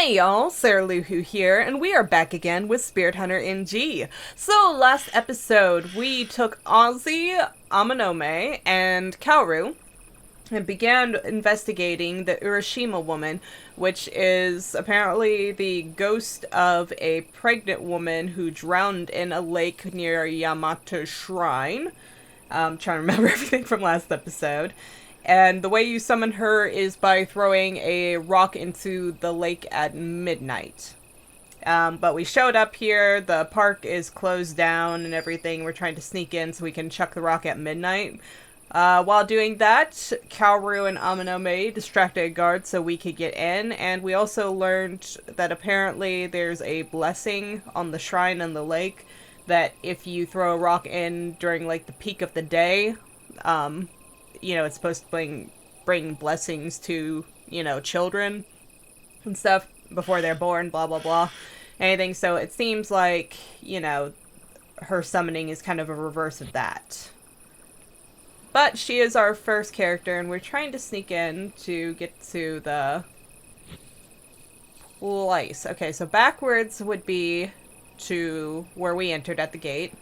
Hey y'all, Sarah Luhu here, and we are back again with Spirit Hunter NG. So, last episode, we took Ozzy, Amanome, and Kaoru, and began investigating the Urashima woman, which is apparently the ghost of a pregnant woman who drowned in a lake near Yamato Shrine. I'm trying to remember everything from last episode. And the way you summon her is by throwing a rock into the lake at midnight. But we showed up here, the park is closed down and everything. We're trying to sneak in so we can chuck the rock at midnight. While doing that, Kaoru and Amanome distracted a guard so we could get in, and we also learned that apparently there's a blessing on the shrine in the lake that if you throw a rock in during, like, the peak of the day, it's supposed to bring blessings to, children and stuff before they're born, blah, blah, blah, anything. So it seems like, her summoning is kind of a reverse of that. But she is our first character, and we're trying to sneak in to get to the place. Okay, so backwards would be to where we entered at the gate.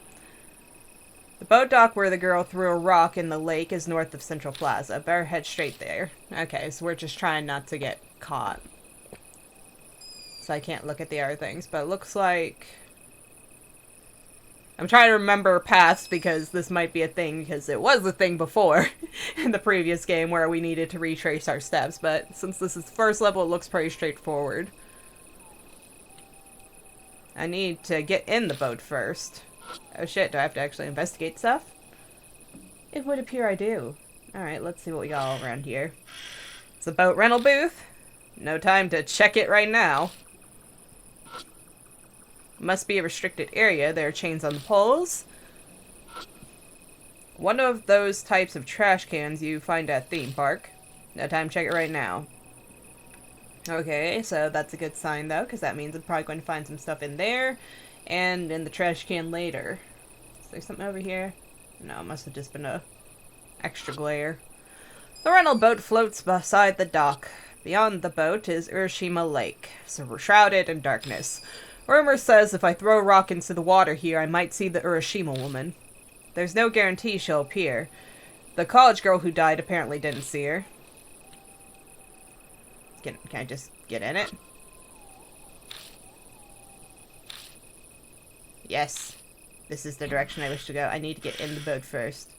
The boat dock where the girl threw a rock in the lake is north of Central Plaza. Better head straight there. Okay, so we're just trying not to get caught. So I can't look at the other things, but it looks like... I'm trying to remember paths because this might be a thing, because it was a thing before in the previous game where we needed to retrace our steps, but since this is the first level, it looks pretty straightforward. I need to get in the boat first. Oh shit, do I have to actually investigate stuff? It would appear I do. Alright, let's see what we got all around here. It's a boat rental booth. No time to check it right now. Must be a restricted area. There are chains on the poles. One of those types of trash cans you find at theme park. No time to check it right now. Okay, so that's a good sign though, because that means I'm probably going to find some stuff in there. And in the trash can later. Is there something over here? No, it must have just been a extra glare. The rental boat floats beside the dock. Beyond the boat is Urashima Lake, so shrouded in darkness. Rumor says if I throw a rock into the water here, I might see the Urashima woman. There's no guarantee she'll appear. The college girl who died apparently didn't see her. Can I just get in it? Yes. This is the direction I wish to go. I need to get in the boat first.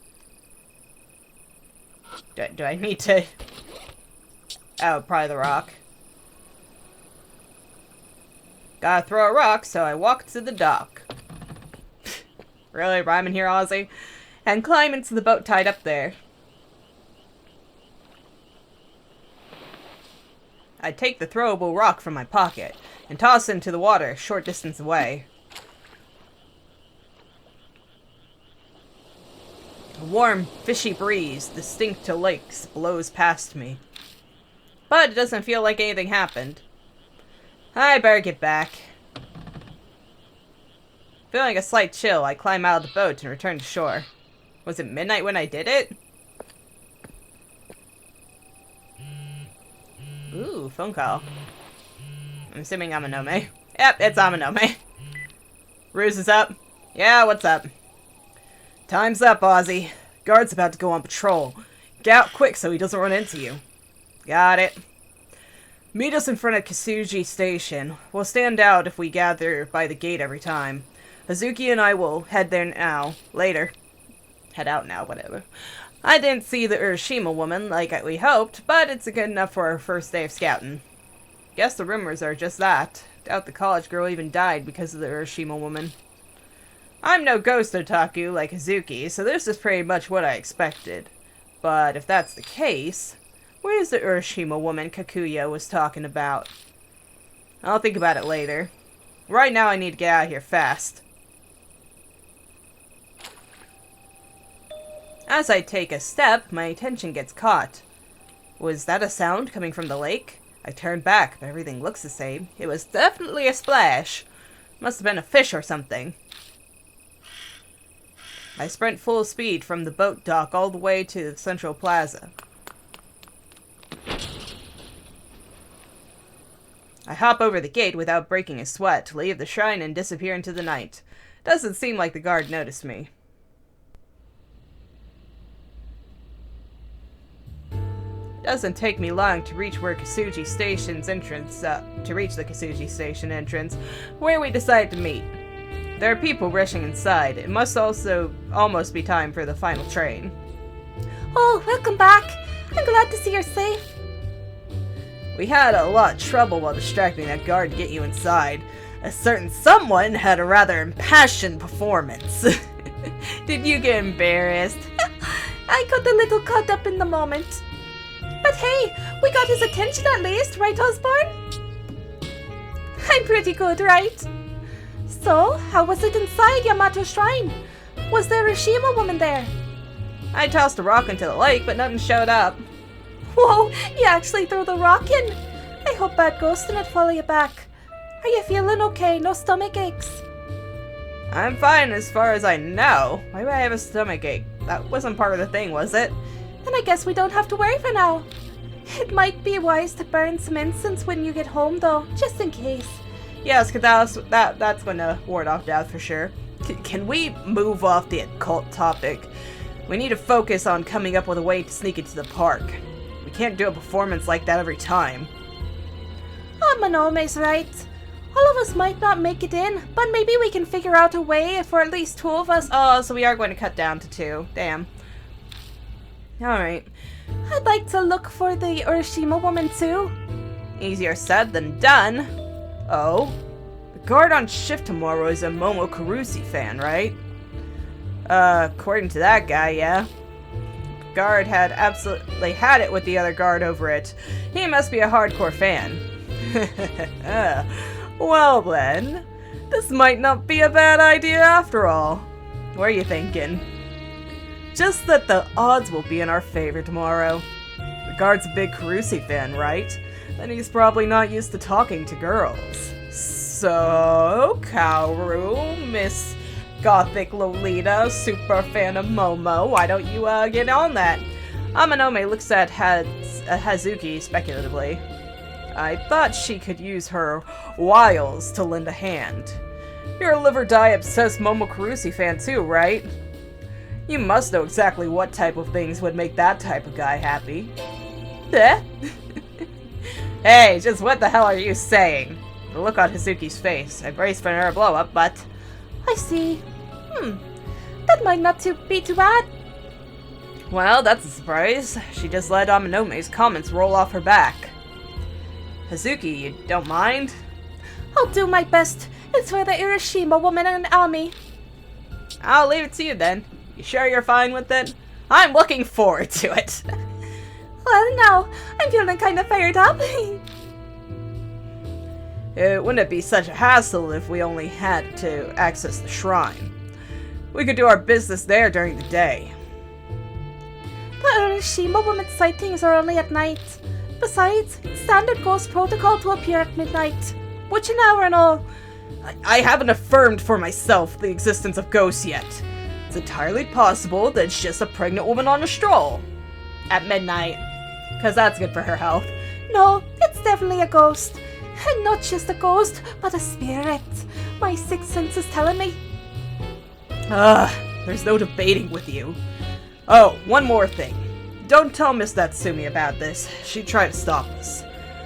Do I need to... Oh, probably the rock. Gotta throw a rock, so I walk to the dock. Really? Rhyming here, Ozzy? And climb into the boat tied up there. I take the throwable rock from my pocket and toss it into the water a short distance away. A warm, fishy breeze, distinct to lakes, blows past me. But it doesn't feel like anything happened. I better get back. Feeling a slight chill, I climb out of the boat and return to shore. Was it midnight when I did it? Ooh, phone call. I'm assuming Amanome. Yep, it's Amanome. Ruse is up. Yeah, what's up? Time's up, Ozzy. Guard's about to go on patrol. Get out quick so he doesn't run into you. Got it. Meet us in front of Kasuji Station. We'll stand out if we gather by the gate every time. Hazuki and I will head there now. Later. Head out now, whatever. I didn't see the Urashima woman like we hoped, but it's good enough for our first day of scouting. Guess the rumors are just that. Doubt the college girl even died because of the Urashima woman. I'm no ghost otaku like Hazuki, so this is pretty much what I expected. But if that's the case... where's the Urashima woman Kakuya was talking about? I'll think about it later. Right now I need to get out of here fast. As I take a step, my attention gets caught. Was that a sound coming from the lake? I turned back, but everything looks the same. It was definitely a splash. Must have been a fish or something. I sprint full speed from the boat dock all the way to the Central Plaza. I hop over the gate without breaking a sweat, leave the shrine, and disappear into the night. Doesn't seem like the guard noticed me. Doesn't take me long to reach the Kasuji Station entrance, where we decide to meet. There are people rushing inside. It must also almost be time for the final train. Oh, welcome back. I'm glad to see you're safe. We had a lot of trouble while distracting that guard to get you inside. A certain someone had a rather impassioned performance. Did you get embarrassed? I got a little caught up in the moment. But hey, we got his attention at least, right, Osbourne? I'm pretty good, right? So, how was it inside Yamato Shrine? Was there a Shima woman there? I tossed a rock into the lake, but nothing showed up. Whoa, you actually threw the rock in? I hope bad ghosts didn't follow you back. Are you feeling okay? No stomach aches? I'm fine as far as I know. Why would I have a stomach ache? That wasn't part of the thing, was it? Then I guess we don't have to worry for now. It might be wise to burn some incense when you get home, though, just in case. Yes, because that's going to ward off death for sure. Can we move off the occult topic? We need to focus on coming up with a way to sneak into the park. We can't do a performance like that every time. Oh, Monome's right. All of us might not make it in, but maybe we can figure out a way for at least 2 of us. Oh, so we are going to cut down to 2. Damn. Alright. I'd like to look for the Urashima woman too. Easier said than done. Oh? The guard on shift tomorrow is a Momo Karusi fan, right? According to that guy, yeah. Guard had absolutely had it with the other guard over it. He must be a hardcore fan. Well then, this might not be a bad idea after all. What are you thinking? Just that the odds will be in our favor tomorrow. The guard's a big Karusi fan, right? Then he's probably not used to talking to girls. So, Kaoru, Miss Gothic Lolita, super fan of Momo, why don't you get on that? Amanome looks at Hazuki speculatively. I thought she could use her wiles to lend a hand. You're a live-or-die obsessed Momo Karusi fan too, right? You must know exactly what type of things would make that type of guy happy. Eh? Hey, just what the hell are you saying? The look on Hazuki's face. I braced for another blow-up, but... I see. That might not be too bad. Well, that's a surprise. She just let Amanome's comments roll off her back. Hazuki, you don't mind? I'll do my best. It's for the Urashima woman and Ami. I'll leave it to you then. You sure you're fine with it? I'm looking forward to it. Well, now, I'm feeling kind of fired up. It wouldn't be such a hassle if we only had to access the shrine. We could do our business there during the day. The Urashima woman's sightings are only at night. Besides, it's standard ghost protocol to appear at midnight. Which an hour and all. I haven't affirmed for myself the existence of ghosts yet. It's entirely possible that it's just a pregnant woman on a stroll. At midnight. Because that's good for her health. No, it's definitely a ghost. And not just a ghost, but a spirit. My sixth sense is telling me. There's no debating with you. Oh, one more thing. Don't tell Miss Natsumi about this. She'd try to stop us.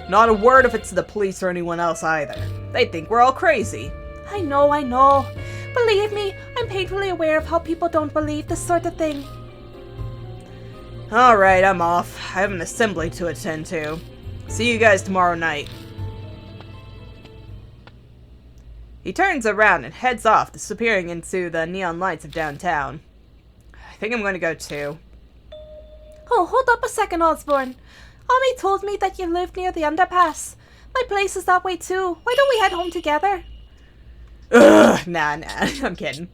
Not a word if it's to the police or anyone else either. They think we're all crazy. I know. Believe me, I'm painfully aware of how people don't believe this sort of thing. Alright, I'm off. I have an assembly to attend to. See you guys tomorrow night. He turns around and heads off, disappearing into the neon lights of downtown. I think I'm going to go too. Oh, hold up a second, Osbourne. Ami told me that you lived near the underpass. My place is that way too. Why don't we head home together? Ugh, nah, I'm kidding.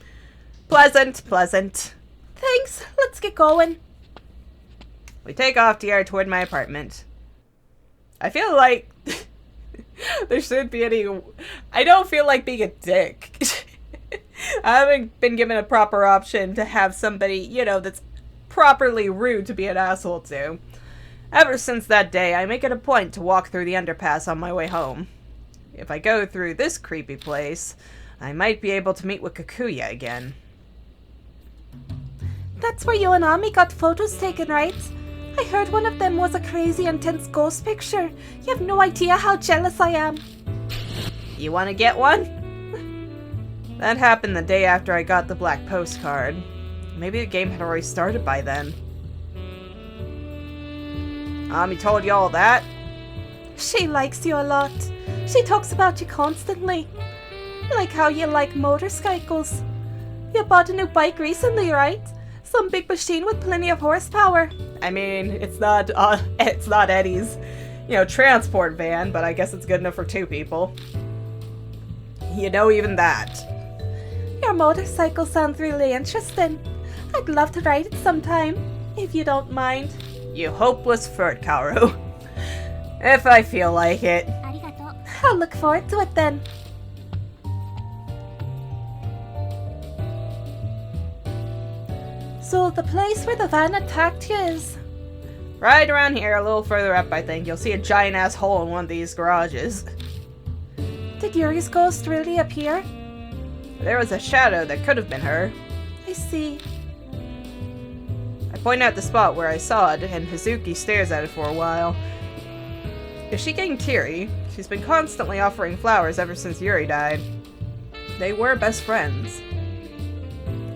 Pleasant. Thanks, let's get going. We take off together toward my apartment. I feel like there shouldn't be any... I don't feel like being a dick. I haven't been given a proper option to have somebody, you know, that's properly rude to be an asshole to. Ever since that day, I make it a point to walk through the underpass on my way home. If I go through this creepy place, I might be able to meet with Kikuya again. That's where you and Ami got photos taken, right? I heard one of them was a crazy intense ghost picture. You have no idea how jealous I am. You want to get one? That happened the day after I got the black postcard. Maybe the game had already started by then. Ami told you all that? She likes you a lot. She talks about you constantly. Like how you like motorcycles. You bought a new bike recently, right? Some big machine with plenty of horsepower. I mean, it's not Eddie's, transport van, but I guess it's good enough for 2 people. You know even that. Your motorcycle sounds really interesting. I'd love to ride it sometime, if you don't mind. You hopeless flirt, Kaoru. If I feel like it. I'll look forward to it then. So the place where the van attacked you is? Right around here, a little further up, I think. You'll see a giant-ass hole in one of these garages. Did Yuri's ghost really appear? There was a shadow that could have been her. I see. I point out the spot where I saw it, and Hazuki stares at it for a while. Is she getting teary? She's been constantly offering flowers ever since Yuri died. They were best friends.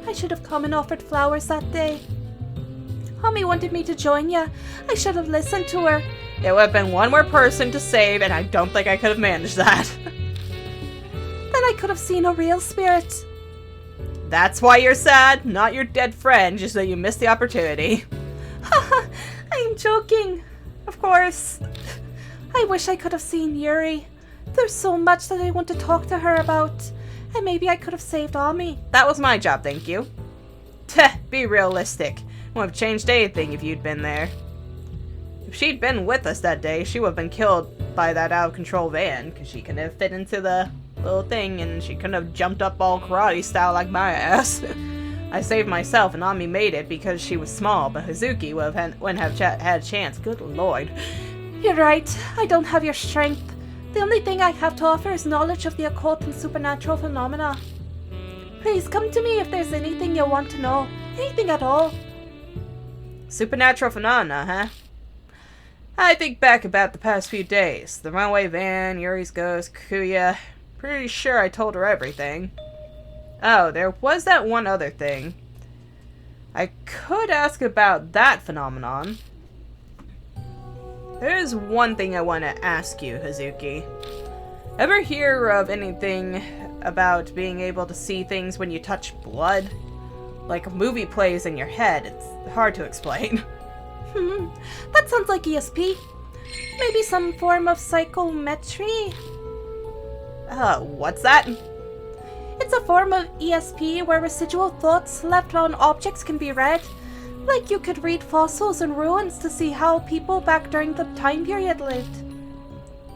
I should have come and offered flowers that day. Mommy wanted me to join ya. I should have listened to her. It would have been one more person to save, and I don't think I could have managed that. Then I could have seen a real spirit. That's why you're sad, not your dead friend, just that you missed the opportunity. Haha, I'm joking. Of course. I wish I could have seen Yuri. There's so much that I want to talk to her about. And maybe I could have saved Ami. That was my job, thank you. Teh, be realistic. Wouldn't have changed anything if you'd been there. If she'd been with us that day, she would have been killed by that out-of-control van, because she couldn't have fit into the little thing, and she couldn't have jumped up all karate style like my ass. I saved myself, and Ami made it because she was small, but Hazuki wouldn't have had a chance. Good lord. You're right. I don't have your strength. The only thing I have to offer is knowledge of the occult and supernatural phenomena. Please come to me if there's anything you want to know. Anything at all. Supernatural phenomena, huh? I think back about the past few days. The runaway van, Yuri's ghost, Kuya. Pretty sure I told her everything. Oh, there was that one other thing. I could ask about that phenomenon. There is one thing I want to ask you, Hazuki. Ever hear of anything about being able to see things when you touch blood? Like a movie plays in your head. It's hard to explain. That sounds like ESP. Maybe some form of psychometry? What's that? It's a form of ESP where residual thoughts left on objects can be read. Like you could read fossils and ruins to see how people back during the time period lived.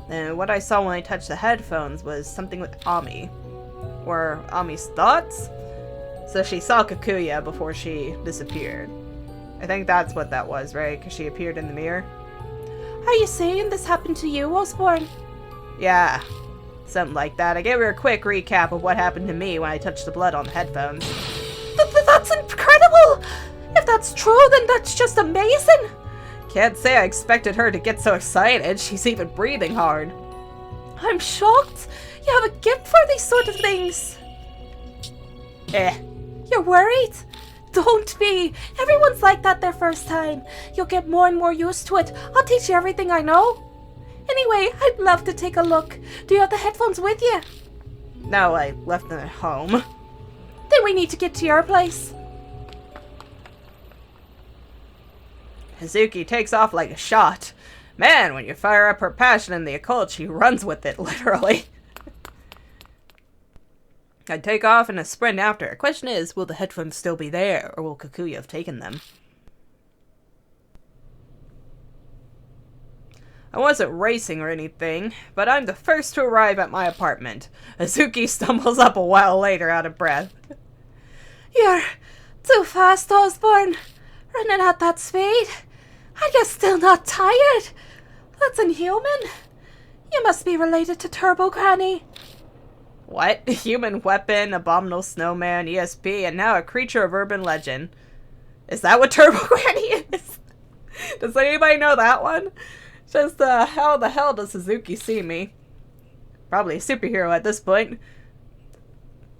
And what I saw when I touched the headphones was something with Ami. Or Ami's thoughts? So she saw Kikuya before she disappeared. I think that's what that was, right? Because she appeared in the mirror. Are you saying this happened to you, Osbourne? Yeah, something like that. I gave her a quick recap of what happened to me when I touched the blood on the headphones. That's incredible! If that's true, then that's just amazing! Can't say I expected her to get so excited. She's even breathing hard. I'm shocked. You have a gift for these sort of things. You're worried? Don't be. Everyone's like that their first time. You'll get more and more used to it. I'll teach you everything I know. Anyway, I'd love to take a look. Do you have the headphones with you? No, I left them at home. Then we need to get to your place. Hazuki takes off like a shot. Man, when you fire up her passion in the occult, she runs with it, literally. I take off and a sprint after. Question is, will the headphones still be there, or will Kikuya have taken them? I wasn't racing or anything, but I'm the first to arrive at my apartment. Hazuki stumbles up a while later, out of breath. You're too fast, Osbourne. Running at that speed. And you're still not tired. That's inhuman. You must be related to Turbo Granny. What? Human weapon, abominable snowman, ESP, and now a creature of urban legend. Is that what Turbo Granny is? Does anybody know that one? Just, how the hell does Suzuki see me? Probably a superhero at this point.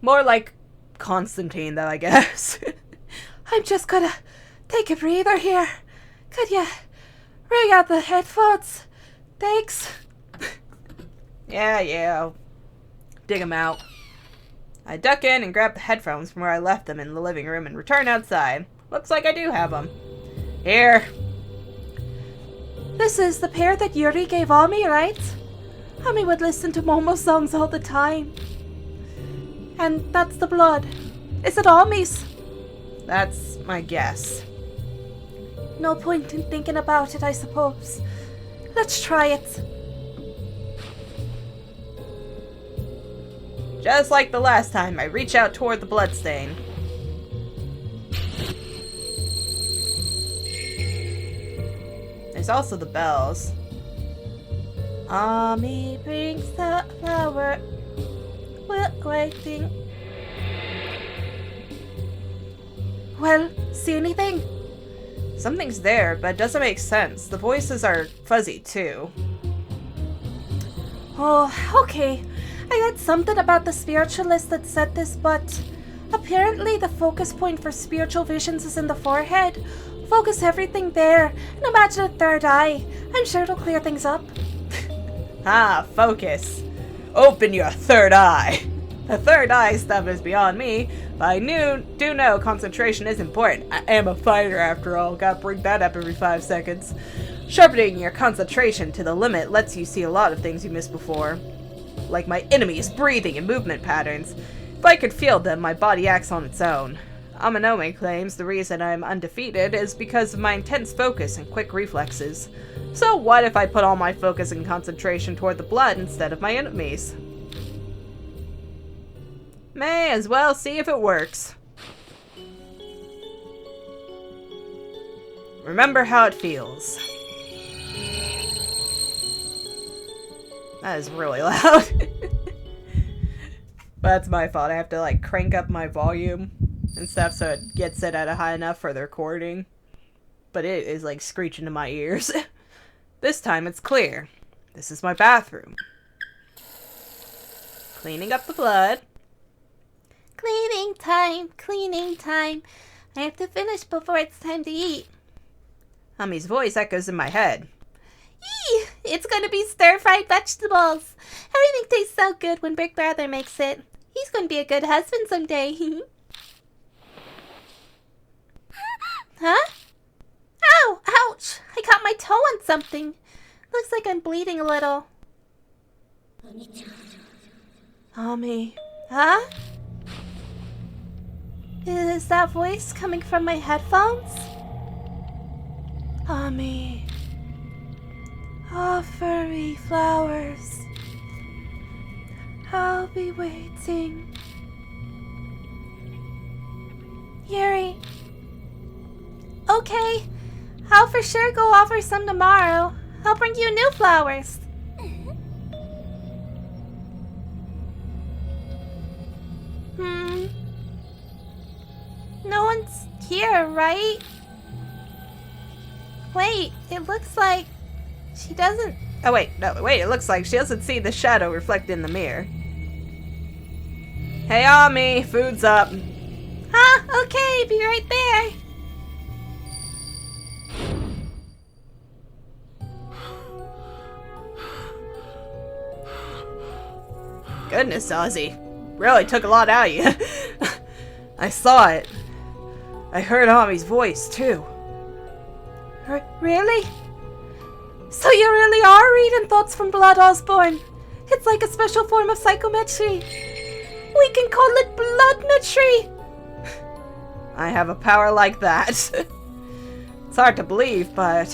More like Constantine, though, I guess. I'm just gonna take a breather here. Could ya ring out the headphones? Thanks. Yeah. Dig them out. I duck in and grab the headphones from where I left them in the living room and return outside. Looks like I do have them. Here. This is the pair that Yuri gave Ami, right? Ami would listen to Momo songs all the time. And that's the blood. Is it Ami's? That's my guess. No point in thinking about it, I suppose. Let's try it. Just like the last time, I reach out toward the bloodstain. There's also the bells. Ami brings the flower. We're waiting. Well, see anything? Something's there, but it doesn't make sense. The voices are fuzzy, too. Oh, okay. I read something about the spiritualist that said this, but apparently the focus point for spiritual visions is in the forehead. Focus everything there, and imagine a third eye. I'm sure it'll clear things up. Focus. Open your third eye. The third eye stuff is beyond me, but I do know concentration is important. I am a fighter after all. Gotta bring that up every 5 seconds. Sharpening your concentration to the limit lets you see a lot of things you missed before. Like my enemies' breathing and movement patterns. If I could feel them, my body acts on its own. Amanome claims the reason I'm undefeated is because of my intense focus and quick reflexes. So what if I put all my focus and concentration toward the blood instead of my enemies? May as well see if it works. Remember how it feels. That is really loud. But that's my fault. I have to like crank up my volume and stuff so it gets it at a high enough for the recording. But it is like screeching in my ears. This time it's clear. This is my bathroom. Cleaning up the blood. Cleaning time, cleaning time. I have to finish before it's time to eat. Hummy's voice echoes in my head. Yee! It's gonna be stir-fried vegetables. Everything tastes so good when Big Brother makes it. He's gonna be a good husband someday. Huh? Ow! Ouch! I got my toe on something. Looks like I'm bleeding a little. Ami. Huh? Is that voice coming from my headphones? Ami. Offer me flowers. I'll be waiting. Yuri. Okay. I'll for sure go offer some tomorrow. I'll bring you new flowers. No one's here, right? Wait, it looks like she doesn't... Oh wait, no, wait, it looks like she doesn't see the shadow reflected in the mirror. Hey Ami, food's up. Huh? Okay, be right there. Goodness, Ozzy. Really took a lot out of you. I saw it. I heard Ami's voice, too. Really? So you really are reading thoughts from blood, Osbourne. It's like a special form of psychometry. We can call it bloodmetry. I have a power like that. It's hard to believe, but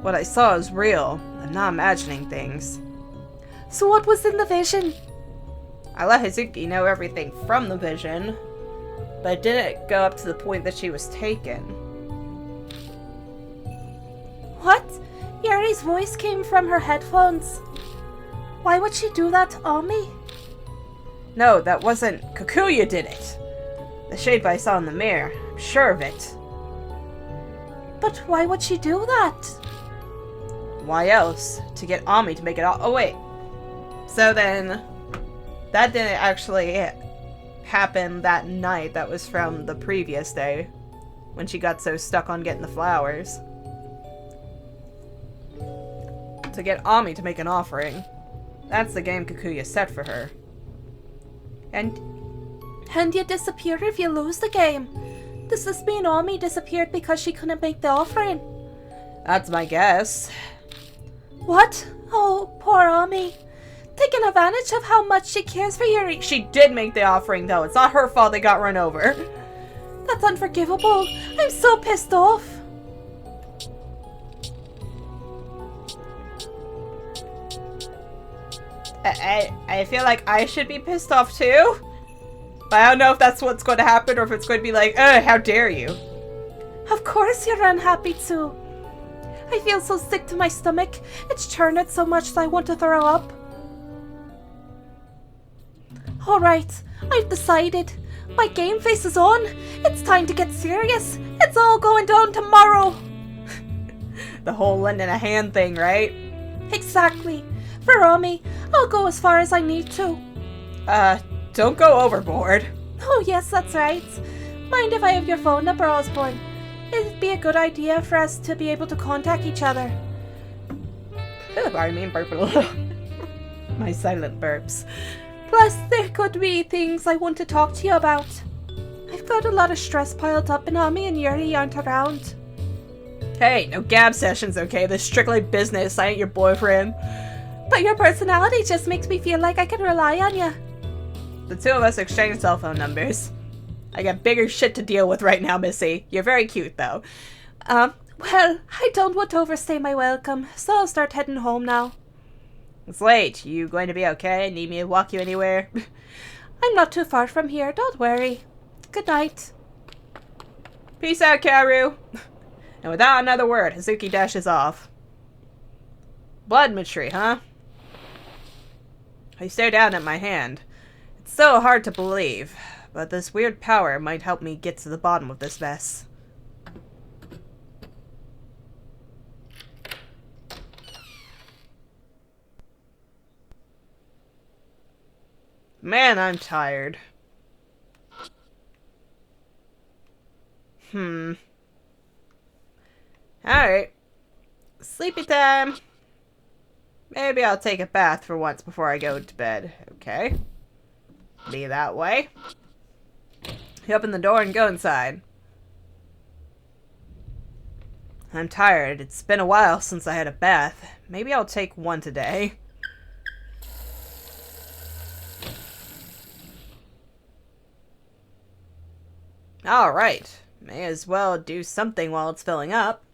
what I saw is real. I'm not imagining things. So what was in the vision? I let Hazuki know everything from the vision, but it didn't go up to the point that she was taken. What? Yuri's voice came from her headphones. Why would she do that to Ami? No, that wasn't... Kikuya did it. The shape I saw in the mirror. I'm sure of it. But why would she do that? Why else? To get Ami to make it all... Oh, wait. So then... That didn't actually happen that night. That was from the previous day. When she got so stuck on getting the flowers. To get Ami to make an offering. That's the game Kikuya set for her. And you disappear if you lose the game. Does this mean Ami disappeared because she couldn't make the offering? That's my guess. What? Oh, poor Ami. Taking advantage of how much she cares for Yuri. She did make the offering, though. It's not her fault they got run over. That's unforgivable. I'm so pissed off. I feel like I should be pissed off too. But I don't know if that's what's going to happen or if it's going to be like, how dare you. Of course you're unhappy too. I feel so sick to my stomach. It's churning so much that I want to throw up. Alright, I've decided. My game face is on. It's time to get serious. It's all going down tomorrow. The whole lending a hand thing, right? Exactly. For Ami, I'll go as far as I need to. Don't go overboard. Oh yes, that's right. Mind if I have your phone number, Osbourne? It'd be a good idea for us to be able to contact each other. I mean burp a little. My silent burps. Plus, there could be things I want to talk to you about. I've got a lot of stress piled up and Ami and Yuri aren't around. Hey, no gab sessions, okay? This is strictly business. I ain't your boyfriend. But your personality just makes me feel like I can rely on you. The two of us exchange cell phone numbers. I got bigger shit to deal with right now, Missy. You're very cute, though. Well, I don't want to overstay my welcome, so I'll start heading home now. It's late. You going to be okay? Need me to walk you anywhere? I'm not too far from here, don't worry. Good night. Peace out, Kaoru. And without another word, Hazuki dashes off. Blood mystery, huh? I stare down at my hand. It's so hard to believe, but this weird power might help me get to the bottom of this mess. Man, I'm tired. Alright. Sleepy time. Maybe I'll take a bath for once before I go to bed. Okay. Be that way. You open the door and go inside. I'm tired. It's been a while since I had a bath. Maybe I'll take one today. Alright. May as well do something while it's filling up.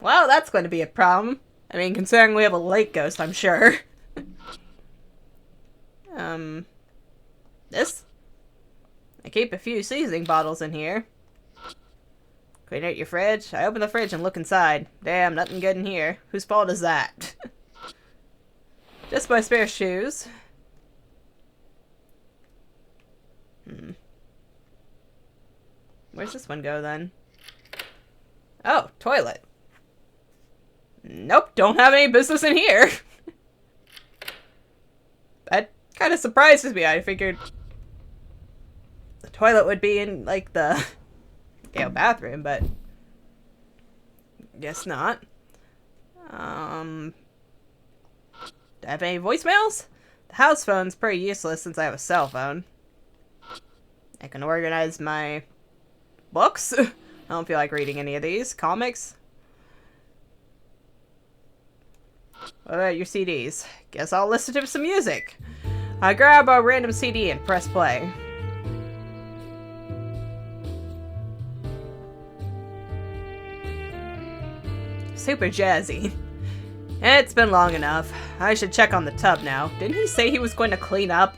Well, that's going to be a problem. I mean, considering we have a lake ghost, I'm sure. This? I keep a few seasoning bottles in here. Clean out your fridge. I open the fridge and look inside. Damn, nothing good in here. Whose fault is that? Just my spare shoes. Where's this one go, then? Oh, toilet. Nope, don't have any business in here. That kind of surprises me. I figured the toilet would be in, like, the bathroom, but guess not. Do I have any voicemails? The house phone's pretty useless since I have a cell phone. I can organize my books. I don't feel like reading any of these. Comics. What about your CDs? Guess I'll listen to some music. I grab a random CD and press play. Super jazzy. It's been long enough. I should check on the tub now. Didn't he say he was going to clean up?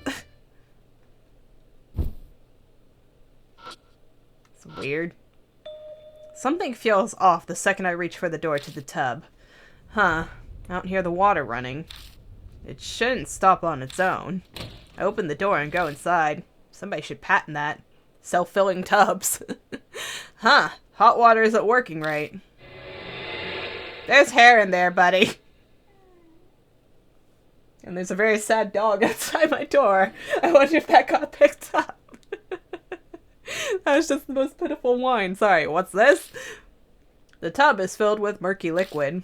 It's weird. Something feels off the second I reach for the door to the tub. Huh. I don't hear the water running. It shouldn't stop on its own. I open the door and go inside. Somebody should patent that. Self-filling tubs. Huh. Hot water isn't working right. There's hair in there, buddy. And there's a very sad dog outside my door. I wonder if that got picked up. That was just the most pitiful whine. Sorry, what's this? The tub is filled with murky liquid.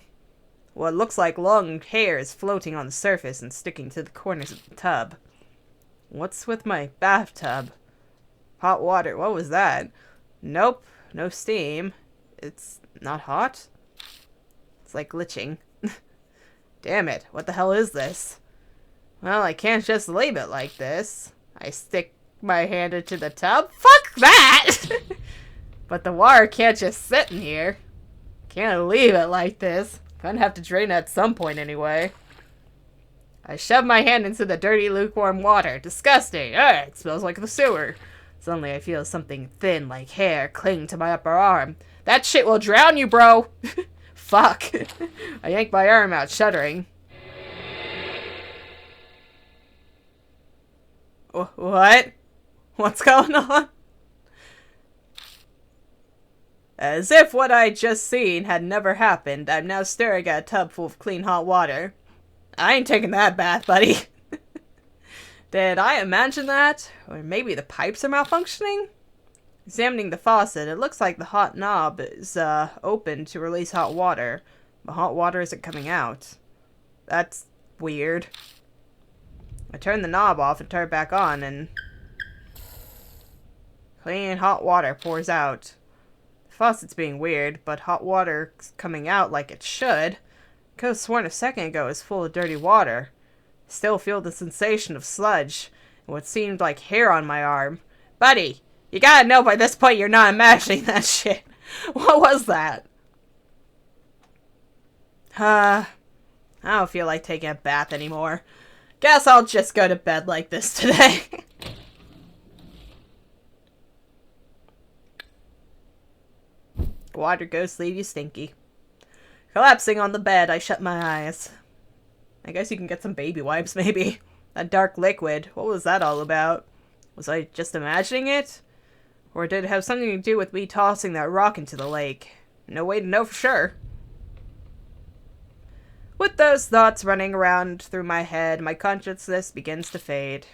What looks like long hair is floating on the surface and sticking to the corners of the tub. What's with my bathtub? Hot water. What was that? Nope. No steam. It's not hot. It's like glitching. Damn it. What the hell is this? Well, I can't just leave it like this. I stick my hand into the tub. Fuck that! But the water can't just sit in here. Can't leave it like this. Gonna have to drain it at some point anyway. I shove my hand into the dirty, lukewarm water. Disgusting. Ugh, it smells like the sewer. Suddenly I feel something thin like hair cling to my upper arm. That shit will drown you, bro! Fuck. I yank my arm out, shuddering. What? What's going on? As if what I'd just seen had never happened, I'm now staring at a tub full of clean hot water. I ain't taking that bath, buddy. Did I imagine that? Or maybe the pipes are malfunctioning? Examining the faucet, it looks like the hot knob is open to release hot water, but hot water isn't coming out. That's weird. I turn the knob off and turn it back on, and clean hot water pours out. The faucet's being weird, but hot water's coming out like it should. I could have sworn a second ago it was full of dirty water. I still feel the sensation of sludge and what seemed like hair on my arm. Buddy, you gotta know by this point you're not imagining that shit. What was that? I don't feel like taking a bath anymore. Guess I'll just go to bed like this today. Water ghosts leave you stinky. Collapsing on the bed, I shut my eyes. I guess you can get some baby wipes, maybe. That dark liquid, what was that all about? Was I just imagining it? Or did it have something to do with me tossing that rock into the lake? No way to know for sure. With those thoughts running around through my head, my consciousness begins to fade.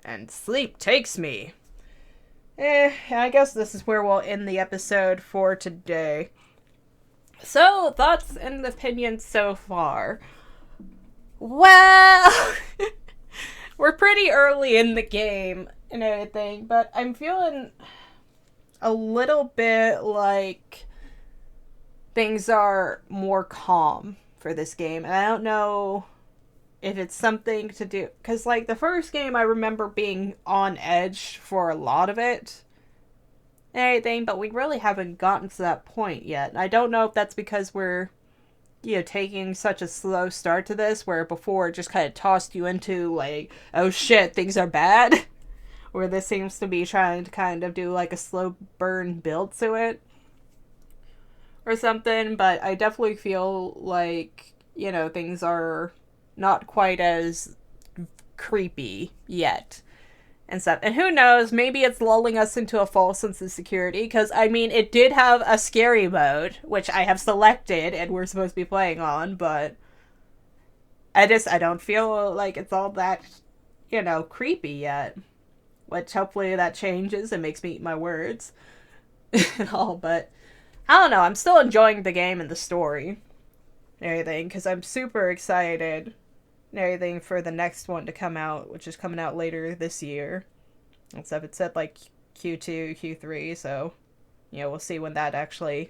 And sleep takes me. I guess this is where we'll end the episode for today. So, thoughts and opinions so far. Well, we're pretty early in the game and everything, but I'm feeling a little bit like things are more calm for this game. And I don't know if it's something to do, because like the first game I remember being on edge for a lot of it and everything, but we really haven't gotten to that point yet. I don't know if that's because we're, you know, taking such a slow start to this, where before it just kind of tossed you into like, oh shit, things are bad, where this seems to be trying to kind of do like a slow burn build to it or something. But I definitely feel like, you know, things are not quite as creepy yet and stuff. And who knows, maybe it's lulling us into a false sense of security, because, I mean, it did have a scary mode, which I have selected and we're supposed to be playing on, but I don't feel like it's all that, you know, creepy yet. Which, hopefully that changes and makes me eat my words and all, but I don't know, I'm still enjoying the game and the story and everything, because I'm super excited and everything for the next one to come out, which is coming out later this year. And stuff. It said like Q2, Q3, so, you know, we'll see when that actually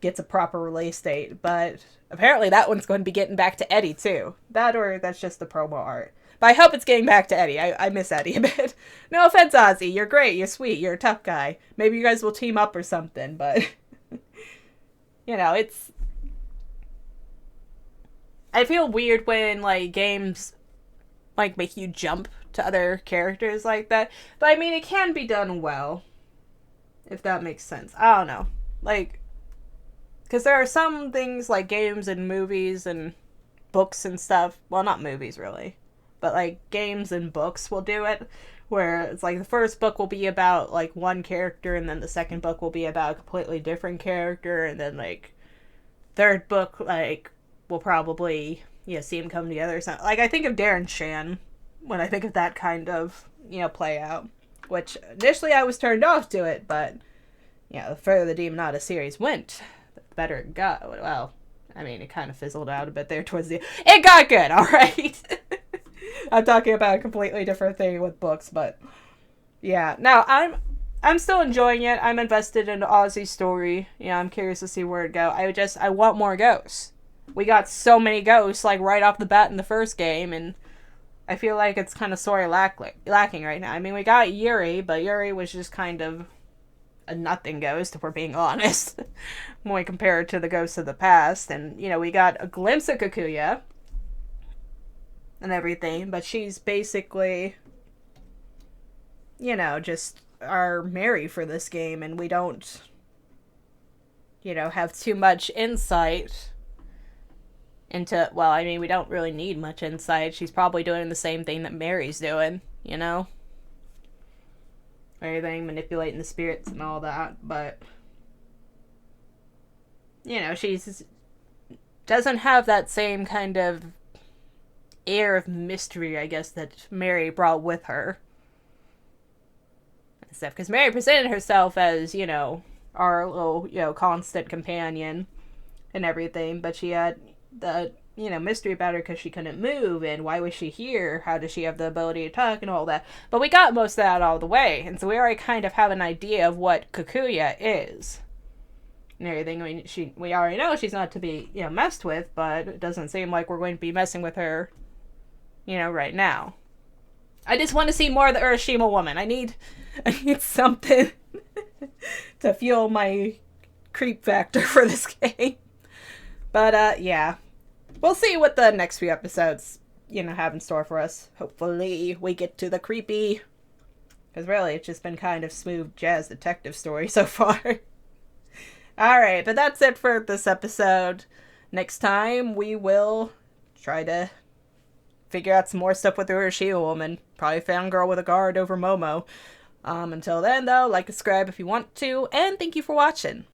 gets a proper release date. But apparently that one's going to be getting back to Eddie too. That, or that's just the promo art. But I hope it's getting back to Eddie. I miss Eddie a bit. No offense, Ozzy. You're great. You're sweet. You're a tough guy. Maybe you guys will team up or something, but you know, it's, I feel weird when, like, games, like, make you jump to other characters like that. But, I mean, it can be done well if that makes sense. I don't know. Like, because there are some things like games and movies and books and stuff. Well, not movies really, but like games and books will do it. Where it's like the first book will be about like one character, and then the second book will be about a completely different character, and then like third book like will probably see them come together or something. Like I think of Darren Shan when I think of that kind of play out. Which initially I was turned off to it, but the further the Demonata series went, the better it got. Well, I mean, it kind of fizzled out a bit there towards the. It got good, all right. I'm talking about a completely different thing with books, but yeah. No, I'm still enjoying it. I'm invested in Ozzy's story. I'm curious to see where it go. I want more ghosts. We got so many ghosts like right off the bat in the first game, and I feel like it's kind of sorely lacking right now. I mean, we got Yuri, but Yuri was just kind of a nothing ghost, if we're being honest, when we compare it to the ghosts of the past. And we got a glimpse of Kikuya and everything, but she's basically, just our Mary for this game, and we don't, have too much insight into, well, I mean, we don't really need much insight. She's probably doing the same thing that Mary's doing, everything, manipulating the spirits and all that, but, she's doesn't have that same kind of air of mystery, I guess, that Mary brought with her. And stuff, because Mary presented herself as, our little, constant companion and everything, but she had the, mystery about her because she couldn't move, and why was she here? How does she have the ability to talk and all that? But we got most of that all the way, and so we already kind of have an idea of what Kikuya is. And everything. I mean, we already know she's not to be, messed with, but it doesn't seem like we're going to be messing with her right now. I just want to see more of the Urashima woman. I need something to fuel my creep factor for this game. But, yeah. We'll see what the next few episodes, have in store for us. Hopefully we get to the creepy. Because really, it's just been kind of smooth jazz detective story so far. Alright, but that's it for this episode. Next time, we will try to figure out some more stuff with the Urashima woman. Probably fangirl with a guard over Momo. Until then, though, like and subscribe if you want to, and thank you for watching.